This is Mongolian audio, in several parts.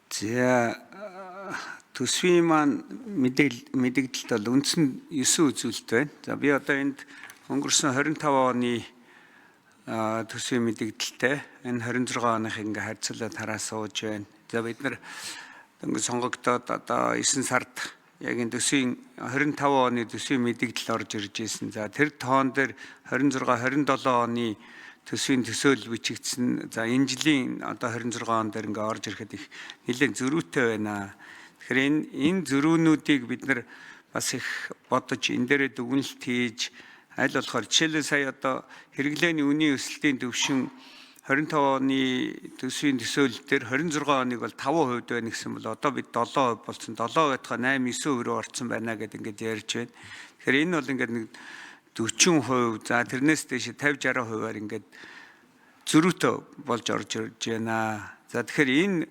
За төсвийн маань мэдээлэлд бол үндсэн 9 үзүүлэлт байна. За би одоо энд өнгөрсөн 25 оны төсвийн мэдээлэлтэй энэ 26 оных ингээ харьцуулаад хараа сууж байна. За бид нар ингээ сонгогдоод одоо 9 сард яг энэ төсвийн 25 оны төсвийн мэдээлэл орж ирж ирсэн. За тэр тоон дээр 26 27 оны төсвийн төсөөлөл бичигдсэн. За энэ жилийн одоо 26 он дээр ингээ орж ирэхэд их нэлээд зөрүүтэй байна. Тэгэхээр энэ зөрүүнүүдийг бид нар бас их бодож энэ дээрээ дүгнэлт хийж аль болохоор жишээлбэл сая одоо хэрэглээний үнийн өсөлтийн түвшин 25 оны төсвийн төсөөлөл дээр 26 оныг бол 5% байна гэсэн бол одоо бид 7% болсон. 7 гэдгээ 8-9% рүү орсон байна гэдээ ингээд ярьж байна. Тэгэхээр энэ бол ингээд нэг 40%, за тэрнээс дээш 50-60%-аар ингээд зөрүүтэй болж орж ирж байна. За тэгэхээр энэ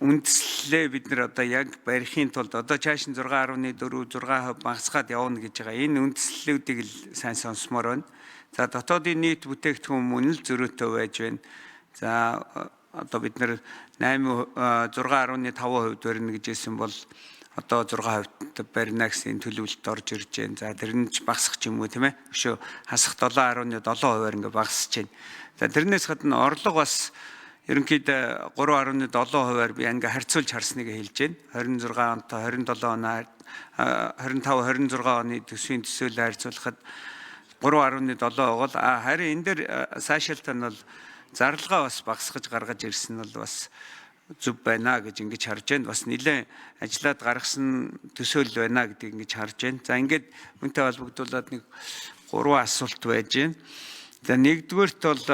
үндслээ бид нар одоо яг барихын тулд одоо чааш нь 6.4 6% багасгаад явна гэж байгаа. Энэ үндслүүдийг л сайн сонсомоор байна. За дотоодын нийт бүтээгдэхүүн мөн л зөрүүтэй байж байна. За одоо бид нар 6.5% барина гэжсэн бол одоо 6% барина гэсэн төлөвлөлт орж ирж байна. За тэр нь ч багасах ч юм уу тийм ээ. Өшөө хасах 7.7%-аар ингээ багасч байна. За тэрнээс гадна орлого бас ерөнхийдөө 3.7%-аар би ингээ харьцуулж харсныг хэлж байна. 26 онтой 27 оноо 25 26 оны төсвийн төсөөлөл харьцуулахад 3.7 бол харин энэ дээр сайшаалтаа нь бол зарлагаа бас багасгаж гаргаж ирсэн нь бол бас зүв байна гэж ингэж харж байна. Бас нэлээд ажиллаад гаргасан төсөөлөл байна гэдгийг ингэж харж байна. За ингээд үүнтэй холбогдуулаад нэг 3 асуулт байж байна. За нэгдүгээрт бол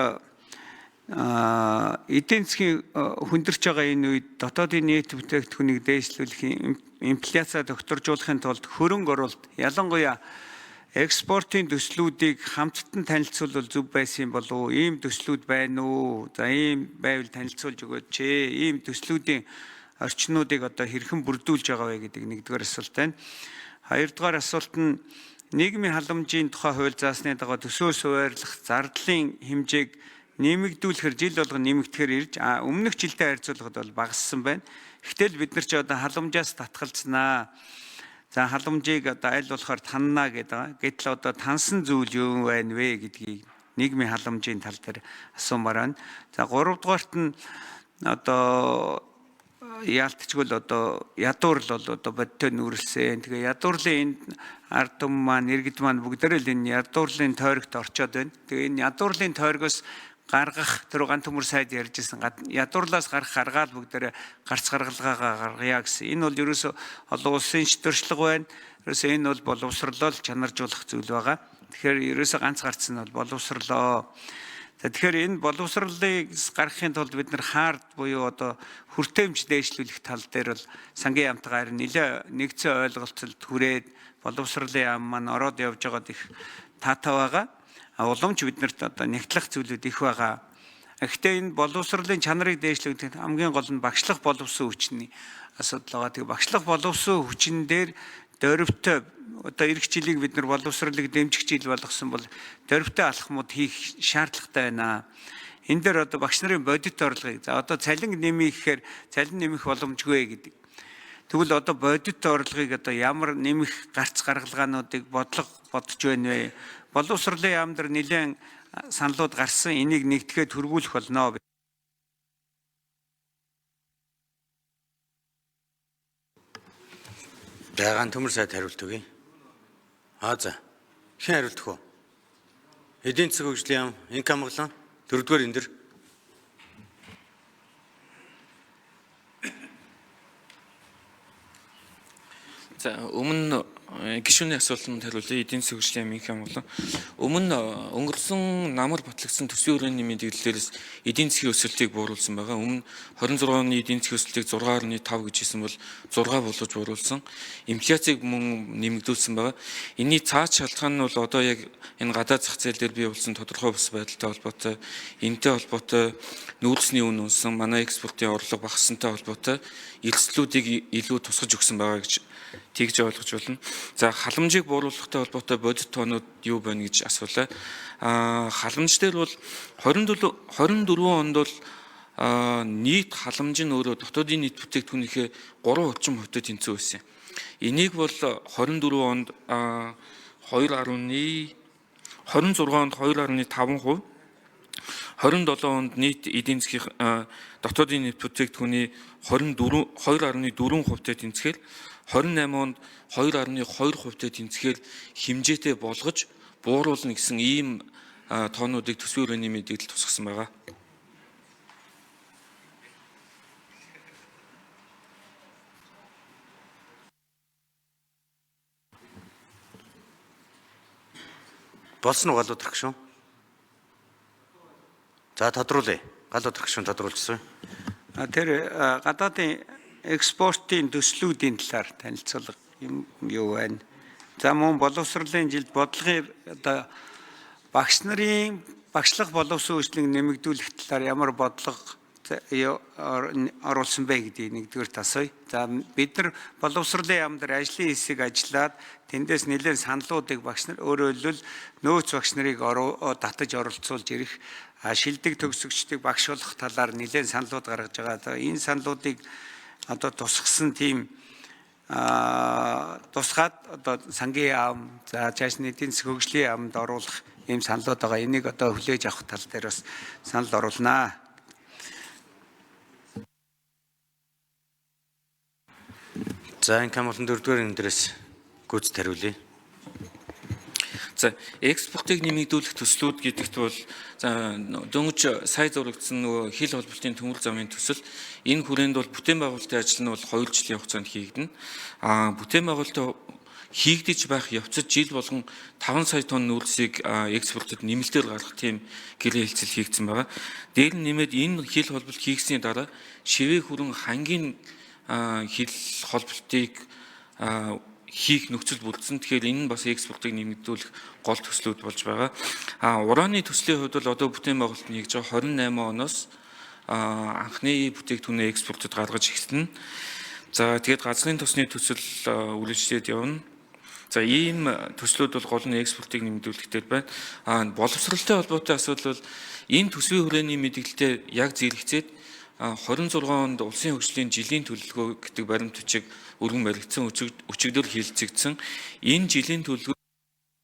эдийн засгийн хүндэрч байгаа энэ үед дотоодын нийт бүтээгдэхүүнийг дээшлүүлэх инфляцаа докторжуулахын тулд хөрөнгө оруулалт ялангуяа экспортын төслүүдийг хамттан танилцуулбал зүв байсан болов уу? Ийм төслүүд байна уу? За ийм байвал танилцуулж өгөөч. Ийм төслүүдийн орчнуудыг одоо хэрхэн бүрдүүлж байгаа вэ гэдэг нэгдүгээр асуулт байна. Хоёрдугаар асуулт нь нийгмийн халамжийн тухай хууль заасны дагуу төсөөс хуваарлах зардлын хэмжээг нэмэгдүүлэхээр жил болгон нэмэгдэхээр ирж өмнөх жилтэй харьцуулахад бол багассан байна. Гэтэл бид нар ч одоо халамжаас татгалзнаа. За халамжийг одоо аль болохоор танна гэдэг. Гэтэл одоо тансан зүйл юу байна вэ гэдгийг нийгмийн халамжийн тал дээр асуумаар байна. За 3 дугаарт нь одоо яалтчгүй л одоо ядуурл бол одоо бодтой нүүрлсэн. Тэгээ ядуурлын энэ ард түмэн маань иргэд маань бүгдээрээ л энэ ядуурлын тойрогт орчоод байна. Тэгээ энэ ядуурлын тойрогоос гаргах тэр ганц төмөр сайд ярьжсэн ядуурлаас гаргаад бүгдээрээ гарц гаргалгаагаа гаргая гэсэн. Энэ бол ерөөсө олон улсын шийтвэрчлэг байна. Ерөөсө энэ бол боловсрлол чанаржуулах зүйл байгаа. Тэгэхээр ерөөсө ганц гарц нь бол боловсрлоо. За тэгэхээр энэ боловсрлыг гаргахын тулд бид нар хаард буюу одоо хүртээмж дээшлүүлэх тал дээр бол сангийн яамтгаар нэлээ нэгцэн ойлголцолд хүрээд боловсрлын яам маань ороод явж байгаад их таатай байгаа. Уламж биднэрт одоо нэгтлэх зүйлүүд их байгаа. Гэхдээ энэ боловсролын чанарыг дээшлүүлэх хамгийн гол нь багшлах боловсон хүчний асуудал байгаа. Тэгээ багшлах боловсон хүчин дээр дөрвтэй одоо эх жилийг бид нар боловсролыг дэмжих жил болгосон бол дөрвтэй алхмууд хийх шаардлагатай байна. Энэ дээр одоо багш нарын бодит орлогыг за одоо цалин нэмэх гэхээр цалин нэмэх боломжгүй гэдэг. Тэгвэл одоо бодит орлогыг одоо ямар нэмэх гарц гаргалгаануудыг бодож байна вэ? Боловсролын яам дээр нэлээд саналууд гарсан энийг нэгтгэхэд хөрвүүлэх болно. Байгаан төмөр сайд хариулт өгье. За. Хэн хариултах вэ? Эдийн засаг хөгжлийн яам, инк хамгаалал, 4-р энэ дэр. За өмнө гишүүний асуултанд хариулъя. Эдийн засгийн хөгжлийн яамын хамгаалал. Өмнө өнгөрсөн намар батлагдсан төсвийн хүрээний мэдээллээс эдийн засгийн өсөлтийг бууруулсан байгаа. Өмнө 26 оны эдийн засгийн өсөлтийг 6.5 гэж хэлсэн бол 6 болгож бууруулсан. Инфляцийг мөн нэмэгдүүлсэн байгаа. Энийний цааш шалтгаан нь бол одоо яг энэ гадаад зах зээл дээр бий болсон тодорхой бус байдалтай холбоотой, энэтэй холбоотой нүүдэлсний үн унсан, манай экспортын орлого багассантай холбоотой эрсдлүүдийг илүү тусгаж өгсөн байгаа гэж тэгж ойлгож байна. За халамжийг бууруулахтай холбоотой бодит тоонууд юу байна гэж асуулаа. Халамж дээр бол 24 онд бол нийт халамж нь өөрөө дотоодын нийт бүтээгдэхүүнийхээ 3% тэнцүү байсан. Энийг бол 24 онд 26 онд 2.5%, 27 онд нийт эдийн засгийн дотоодын нийт бүтээгдэхүүний 2.4% тэнцэхээр 28 онд 2.2% тэнцэхээр хэмжээтэй болгож бууруулна гэсэн ийм тоонуудыг төсвийн хүрээний мэдээлэл тусгасан байгаа. Болсон уу галууд гишүүн? За тодруулъя. Галууд гишүүн тодруулчихсан. Тэр гадаадын экспортын төслүүдийн талаар танилцуулга юу байна? За мөн боловсролын жилд бодлогын одоо багш нарын багшлах боловсон үйлчлэг нэмэгдүүлэх талаар ямар бодлого оруулсан бэ гэдгийг нэгдүгээр асууя. За бид нар боловсролын яам дээр ажлын хэсэг ажиллаад тэндээс нэлээд саналуудыг багш нар өөрөөр хэлбэл нөөц багш нарыг татаж оролцуулж ирэх шилдэг төгсөгчдийг багш болох талаар нэлээд саналууд гаргаж байгаа. Энэ саналуудыг одоо тусгасан тийм тусгаад одоо сангийн яам, за цааш нь эдийн засгийн хөгжлийн яамд оруулах ийм саналууд байгаа. Энийг одоо хүлээж авах тал дээр бас санал оруулнаа. За энэ камерын 4-р эндээс гүйцэд хариулъя. За экспортыг нэмэгдүүлэх төслүүд гэдэгт бол дөнгөж сая зурагдсан нөгөө хил холболтын төмөр замын төсөл энэ хүрээнд бол бүтээн байгуулалтын ажил нь бол 2 жилийн хугацаанд хийгдэнэ. Бүтээн байгуулалт хийгдэж байх явцад жил болгон 5 сая тонн нүүрсийг экспортод нэмэлтээр гаргах тийм гэрээ хэлцэл хийгдсэн байгаа. Дээр нь нэмээд энэ хил холболт хийгсний дараа шивээ хүрэн хангийн хил холболтыг хийх нөхцөл бүрдсэн. Тэгэхээр энэ нь бас экспортыг нэмэгдүүлэх гол төслүүд болж байгаа. Ураны төслийн хувьд бол одоо бүтээн байгуулалт нь хийж байгаа 28 оноос анхны бүтээгдэхүүнээ экспортод гаргаж эхэлнэ. За тэгээд газрын тосны төсөл үргэлжлээд явна. За ийм төслүүд бол гол нь экспортыг нэмэгдүүлэхтэй байна. Боловсролтой холбоотой асуудал бол энэ төсвийн хүрээний мэдээлэлтэй яг зэрэгцээд 26 онд улсын хөгжлийн жилийн төлөвлөгөө гэдэг баримт бичиг өргөн баригдсан өчигдөр хилцэгдсэн. Энэ жилийн төлөвлөгөө